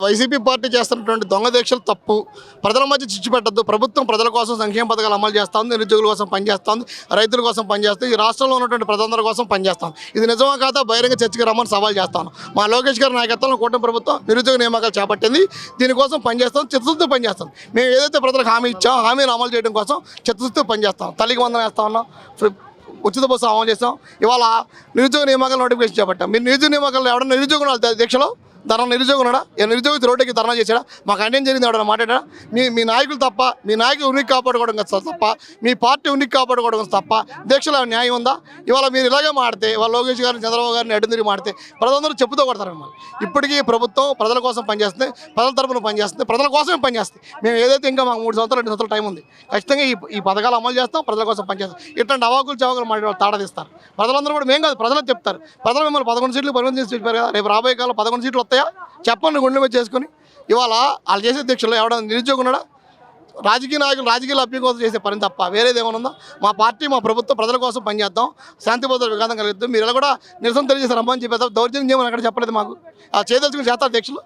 YCP party చేస్తున్నటువంటి దొంగ దీక్షలు తప్పు. ప్రజల మధ్య చిచ్చు పెట్టద్దు. ప్రభుత్వం ప్రజల కోసం సంక్షేమ పథకాలు అమలు చేస్తుంది, నిరుద్యోగుల కోసం పనిచేస్తుంది, రైతుల కోసం పనిచేస్తుంది, ఈ రాష్ట్రంలో ఉన్నటువంటి ప్రజలందరి కోసం పనిచేస్తాం. ఇది నిజమా కాదా బహిరంగ చర్చకి రమ్మని సవాల్ చేస్తాను. మా లోకేష్ గారి నాయకత్వంలో కూటమి ప్రభుత్వం నిరుద్యోగ నియామకాలు చేపట్టింది. దీనికోసం పనిచేస్తాం, చిత్తశుద్ధితో పనిచేస్తాం. మేము ఏదైతే ప్రజలకు హామీ ఇచ్చామో హామీని అమలు చేయడం కోసం చిత్తశుద్ధితో పనిచేస్తాం. తల్లికి వందనం వేస్తా ఉన్నాం, ఉచిత బస్సు అమలు చేస్తాం. ఇవాళ నిరుద్యోగ నియామకాలు నోటిఫికేషన్ చేపట్టాం. మీరు నిరుద్యోగ నియామకాలు ఎవడన్నా నిరుద్యోగం దీక్షలో ధర్నా నిరుద్యోగం ఉన్నాడా? నిరుద్యోగి రోడ్డుకి ధర్నా చేశాడా? మాకు అన్యాయం జరిగింది ఎవడన్నా మాట్లాడా? మీ నాయకులు తప్ప, మీ నాయకులు ఉనికి కాపాడుకోవడం తప్ప, మీ పార్టీ ఉనికి కాపాడుకోవడం తప్ప దీక్షలో న్యాయం ఉందా? ఇవాళ మీరు ఇలాగే మాడితే, ఇవాళ లోకేష్ గారిని చంద్రబాబు గారిని ఎడ్డుదిరి మాడితే ప్రజలందరూ చెప్పుతో కొడతారు మిమ్మల్ని. ఇప్పటికీ ప్రభుత్వం ప్రజల కోసం పనిచేస్తుంది, ప్రజల తరపున పనిచేస్తుంది, ప్రజల కోసమే పనిచేస్తుంది. మేము ఏదైతే ఇంకా మాకు 3 సంవత్సరాలు 2 సంవత్సరాలు టైం ఉంది, ఖచ్చితంగా ఈ పథకాలు అమలు చేస్తాం, ప్రజల కోసం పనిచేస్తాం. ఇట్లాంటి అవాకులు చవాకులు మాట్లాడే తాడదీస్తారు. ప్రజలందరూ కూడా మేము కాదు, ప్రజలకు చెప్తారు. ప్రజలు మిమ్మల్ని 11 సీట్లు పరిమితం చేసి చెప్పారు కదా, రేపు రాబోయే కాలం 11 సీట్లు వస్తాయా చెప్పండి గుండె మీద చేసుకుని. ఇవాళ వాళ్ళు చేసే దీక్షలో ఎవడన్నా నిరుద్యోగం ఉన్నాడా? రాజకీయ నాయకులు రాజకీయ లభ్యం కోసం చేసే పని తప్ప వేరేది ఏమైనా ఉందా? మా పార్టీ మా ప్రభుత్వం ప్రజల కోసం పనిచేద్దాం, శాంతి భద్రతల విఘాతం కలిగిద్దాం. మీరు ఇలా కూడా నిరసన తెలియజేసి రమ్మని చెప్పేద్దాం. దౌర్జన్యం చేయమని అక్కడ చెప్పలేదు మాకు. ఆ చేయదలుచుకుని చేస్తారు దీక్షలు.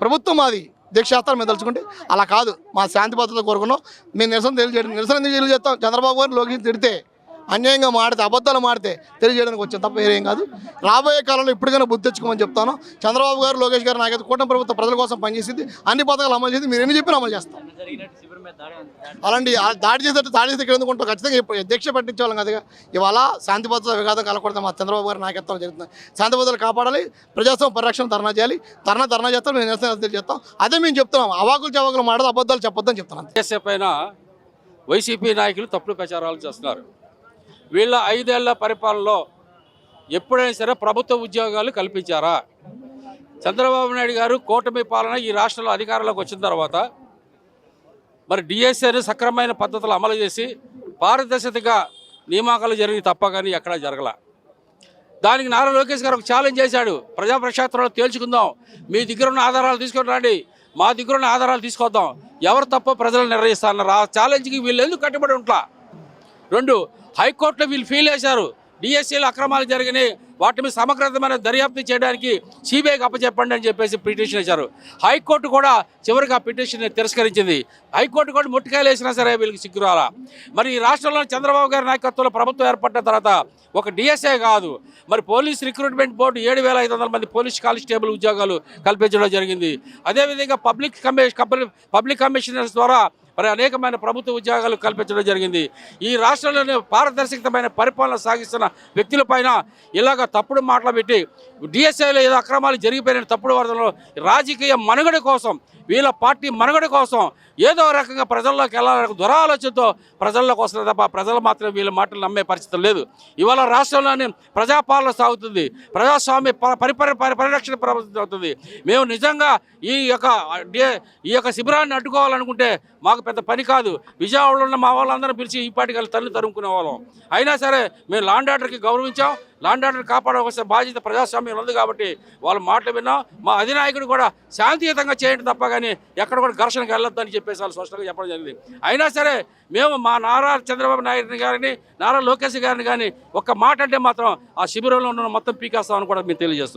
ప్రభుత్వం మాది దీక్ష చేస్తారు మేము తలుచుకుంటే. అలా కాదు, మా శాంతి భద్రతలు కోరుకున్నాం. మేము నిరసన తెలియజేయడం, నిరసన ఎందుకు తెలియజేస్తాం? చంద్రబాబు గారిని లోకేష్ తిడితే, అన్యాయంగా మాడితే, అబద్ధాలు మాడితే తెలియజేయడానికి వచ్చాం తప్ప వేరేం కాదు. రాబోయే కాలంలో ఇప్పటికైనా బుద్ధి తెచ్చుకోమని చెప్తాను. చంద్రబాబు గారు లోకేష్ గారు నాకైతే కూటమి ప్రభుత్వం ప్రజల కోసం పనిచేసింది, అన్ని పథకాలు అమలు చేసి మీరు ఎన్ని చెప్పినా అమలు చేస్తాం. అలాంటి దాడి చేస్తే ఇక్కడ ఎందుకు ఉంటాం? ఖచ్చితంగా దీక్ష పట్టించేవాళ్ళం కదా. ఇవాళ శాంతి భద్రత విఘాతం కలగకూడదు. మా చంద్రబాబు గారి నాయకత్వం జరుగుతుంది. శాంతి భద్రతలు కాపాడాలి, ప్రజాస్వామ్య పరిరక్షణ ధర్నా చేయాలి. ధర్నా చేస్తాం, మేము నిరసన చేస్తాం. అదే మేము చెప్తున్నాం. అవాకులు చవాకులు మాడదు, అబద్ధాలు చెప్పొద్దని చెప్తున్నాం. పైన వైసీపీ నాయకులు తప్పుడు ప్రచారాలు చేస్తున్నారు. వీళ్ళ 5 ఏళ్ల పరిపాలనలో ఎప్పుడైనా సరే ప్రభుత్వ ఉద్యోగాలు కల్పించారా? చంద్రబాబు నాయుడు గారు కూటమి పాలన ఈ రాష్ట్రంలో అధికారంలోకి వచ్చిన తర్వాత మరి డిఎస్ఏని సక్రమైన పద్ధతులు అమలు చేసి పారదర్శకతగా నియామకాలు జరిగి తప్ప కానీ ఎక్కడా జరగల. దానికి నారా లోకేష్ గారు ఒక ఛాలెంజ్ చేశాడు. ప్రజాప్రక్షాత్రంలో తేల్చుకుందాం, మీ దగ్గర ఉన్న ఆధారాలు తీసుకొని రండి, మా దగ్గర ఉన్న ఆధారాలు తీసుకొద్దాం, ఎవరు తప్ప ప్రజలు నిర్ణయిస్తారన్నారు. ఆ ఛాలెంజ్కి వీళ్ళు ఎందుకు కట్టుబడి ఉంటా? 2, హైకోర్టులో వీళ్ళు ఫీల్ చేశారు. డిఎస్సీలో అక్రమాలు జరిగినాయి, వాటి మీద సమగ్రమైన దర్యాప్తు చేయడానికి సిబిఐకి అప్పచెప్పండి అని చెప్పేసి పిటిషన్ వేశారు. హైకోర్టు కూడా చివరికి ఆ పిటిషన్ తిరస్కరించింది. హైకోర్టు కూడా ముట్టికాయలు వేసినా సరే వీళ్ళకి సిగ్గురాలా. మరి ఈ రాష్ట్రంలో చంద్రబాబు గారి నాయకత్వంలో ప్రభుత్వం ఏర్పడిన తర్వాత ఒక డిఎస్ఏ కాదు, మరి పోలీస్ రిక్రూట్మెంట్ బోర్డు 7,500 మంది పోలీస్ కానిస్టేబుల్ ఉద్యోగాలు కల్పించడం జరిగింది. అదేవిధంగా పబ్లిక్ కమిషనర్స్ ద్వారా మరి అనేకమైన ప్రభుత్వ ఉద్యోగాలు కల్పించడం జరిగింది. ఈ రాష్ట్రంలోనే పారదర్శకమైన పరిపాలన సాగిస్తున్న వ్యక్తులపైన ఇలాగ తప్పుడు మాటలు పెట్టి డిఎస్ఐలో ఏదో అక్రమాలు జరిగిపోయిన తప్పుడు వార్తల్లో రాజకీయ మనుగడ కోసం, వీళ్ళ పార్టీ మనుగడ కోసం ఏదో రకంగా ప్రజల్లోకి వెళ్ళాలని దురాలోచనతో ప్రజల్లోకి వస్తుంది తప్ప ప్రజలు మాత్రం వీళ్ళ మాటలు నమ్మే పరిస్థితి లేదు. ఇవాళ రాష్ట్రంలోనే ప్రజాపాలన సాగుతుంది, ప్రజాస్వామ్య పరిరక్షణ ప్రభుత్వం అవుతుంది. మేము నిజంగా ఈ యొక్క శిబిరాన్ని అడ్డుకోవాలనుకుంటే మాకు పెద్ద పని కాదు. విజయవాడలో ఉన్న మా వాళ్ళందరూ పిలిచి ఈ పాటికి వెళ్ళి తల్లి తరుముకునే వాళ్ళం. అయినా సరే మేము లాండ్ ఆర్డర్కి గౌరవించాం. లాండ్ ఆర్డర్ కాపాడవలసిన బాధ్యత ప్రజాస్వామ్యం ఉంది కాబట్టి వాళ్ళ మాటలు విన్నాం. మా అధినాయకుడు కూడా శాంతియుతంగా చేయండి తప్ప కానీ ఎక్కడ కూడా ఘర్షణకు వెళ్ళొద్దని చెప్పేసి వాళ్ళు స్పష్టంగా చెప్పడం జరిగింది. అయినా సరే మేము మా నారా చంద్రబాబు నాయుడు గారిని, నారా లోకేష్ గారిని కానీ ఒక్క మాట అంటే మాత్రం ఆ శిబిరంలో ఉన్న మొత్తం పీకేస్తామని కూడా మేము తెలియజేస్తున్నాం.